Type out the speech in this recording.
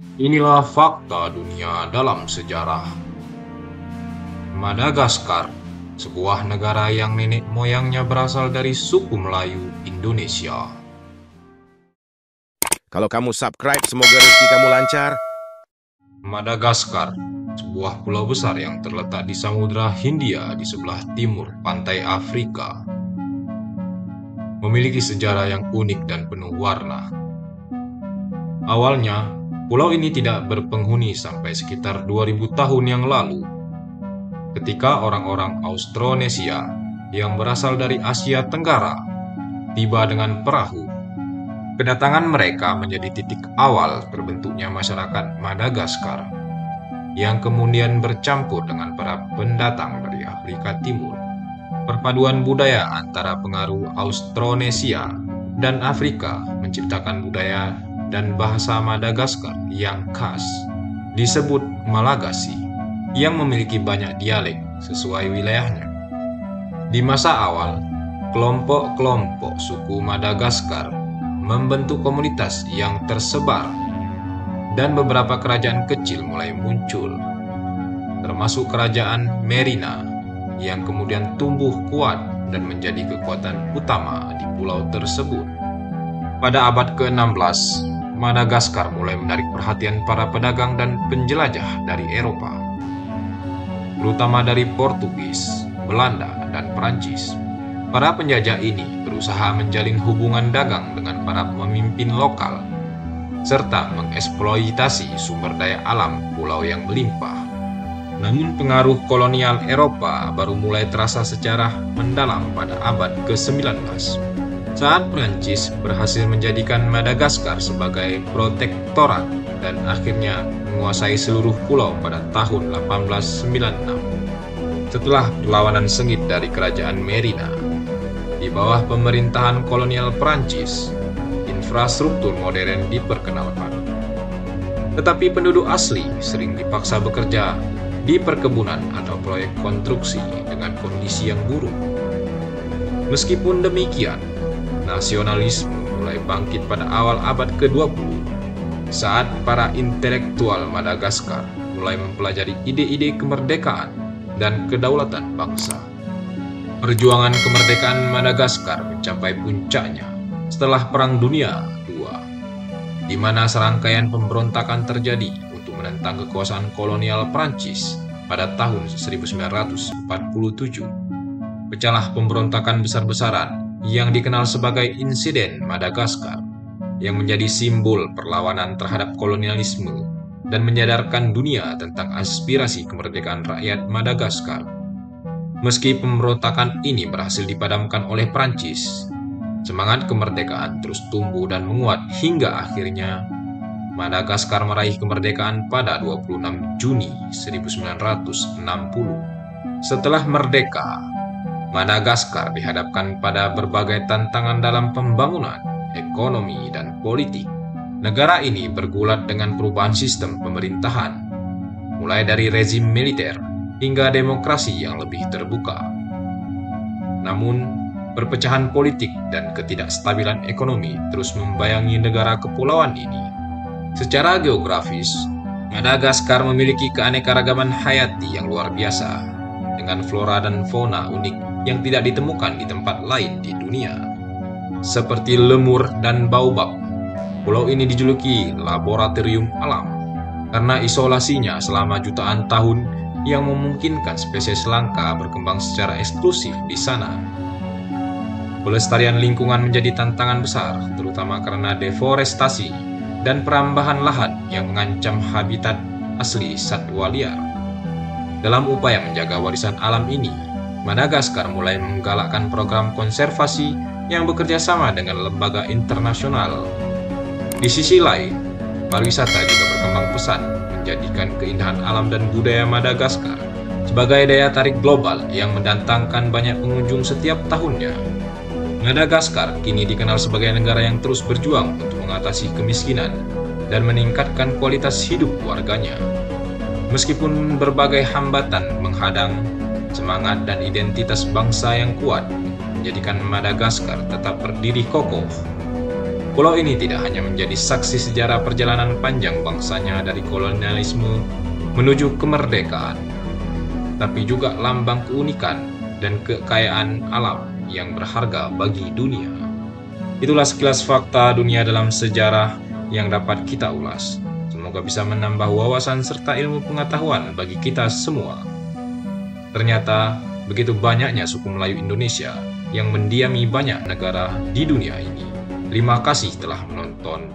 Inilah fakta dunia dalam sejarah. Madagaskar, sebuah negara yang nenek moyangnya berasal dari suku Melayu Indonesia. Kalau kamu subscribe, semoga rezeki kamu lancar. Madagaskar, sebuah pulau besar yang terletak di Samudra Hindia di sebelah timur pantai Afrika. Memiliki sejarah yang unik dan penuh warna. Awalnya, pulau ini tidak berpenghuni sampai sekitar 2000 tahun yang lalu, ketika orang-orang Austronesia yang berasal dari Asia Tenggara tiba dengan perahu. Kedatangan mereka menjadi titik awal terbentuknya masyarakat Madagaskar, yang kemudian bercampur dengan para pendatang dari Afrika Timur. Perpaduan budaya antara pengaruh Austronesia dan Afrika menciptakan budaya dan bahasa Madagaskar yang khas, disebut Malagasy, yang memiliki banyak dialek sesuai wilayahnya. Di masa awal, kelompok-kelompok suku Madagaskar membentuk komunitas yang tersebar, dan beberapa kerajaan kecil mulai muncul, termasuk kerajaan Merina, yang kemudian tumbuh kuat dan menjadi kekuatan utama di pulau tersebut. Pada abad ke-16, Madagaskar mulai menarik perhatian para pedagang dan penjelajah dari Eropa, terutama dari Portugis, Belanda, dan Perancis. Para penjajah ini berusaha menjalin hubungan dagang dengan para pemimpin lokal, serta mengeksploitasi sumber daya alam pulau yang melimpah. Namun pengaruh kolonial Eropa baru mulai terasa secara mendalam pada abad ke-19, saat Prancis berhasil menjadikan Madagaskar sebagai protektorat dan akhirnya menguasai seluruh pulau pada tahun 1896. Setelah perlawanan sengit dari kerajaan Merina, di bawah pemerintahan kolonial Prancis, infrastruktur modern diperkenalkan. Tetapi penduduk asli sering dipaksa bekerja di perkebunan atau proyek konstruksi dengan kondisi yang buruk. Meskipun demikian, nasionalisme mulai bangkit pada awal abad ke-20 saat para intelektual Madagaskar mulai mempelajari ide-ide kemerdekaan dan kedaulatan bangsa. Perjuangan kemerdekaan Madagaskar mencapai puncaknya setelah Perang Dunia II, di mana serangkaian pemberontakan terjadi untuk menentang kekuasaan kolonial Prancis pada tahun 1947. Pecahlah pemberontakan besar-besaran yang dikenal sebagai Insiden Madagaskar, yang menjadi simbol perlawanan terhadap kolonialisme dan menyadarkan dunia tentang aspirasi kemerdekaan rakyat Madagaskar. Meski pemberontakan ini berhasil dipadamkan oleh Prancis, semangat kemerdekaan terus tumbuh dan menguat hingga akhirnya Madagaskar meraih kemerdekaan pada 26 Juni 1960. Setelah merdeka, Madagaskar dihadapkan pada berbagai tantangan dalam pembangunan, ekonomi, dan politik. Negara ini bergulat dengan perubahan sistem pemerintahan, mulai dari rezim militer hingga demokrasi yang lebih terbuka. Namun, perpecahan politik dan ketidakstabilan ekonomi terus membayangi negara kepulauan ini. Secara geografis, Madagaskar memiliki keanekaragaman hayati yang luar biasa, dengan flora dan fauna unik yang tidak ditemukan di tempat lain di dunia. Seperti lemur dan baobab, pulau ini dijuluki laboratorium alam karena isolasinya selama jutaan tahun yang memungkinkan spesies langka berkembang secara eksklusif di sana. Pelestarian lingkungan menjadi tantangan besar, terutama karena deforestasi dan perambahan lahan yang mengancam habitat asli satwa liar. Dalam upaya menjaga warisan alam ini, Madagaskar mulai menggalakkan program konservasi yang bekerja sama dengan lembaga internasional. Di sisi lain, pariwisata juga berkembang pesat, menjadikan keindahan alam dan budaya Madagaskar sebagai daya tarik global yang mendatangkan banyak pengunjung setiap tahunnya. Madagaskar kini dikenal sebagai negara yang terus berjuang untuk mengatasi kemiskinan dan meningkatkan kualitas hidup warganya. Meskipun berbagai hambatan menghadang, semangat dan identitas bangsa yang kuat menjadikan Madagaskar tetap berdiri kokoh. Pulau ini tidak hanya menjadi saksi sejarah perjalanan panjang bangsanya dari kolonialisme menuju kemerdekaan, tapi juga lambang keunikan dan kekayaan alam yang berharga bagi dunia. Itulah sekilas fakta dunia dalam sejarah yang dapat kita ulas. Semoga bisa menambah wawasan serta ilmu pengetahuan bagi kita semua. Ternyata begitu banyaknya suku Melayu Indonesia yang mendiami banyak negara di dunia ini. Terima kasih telah menonton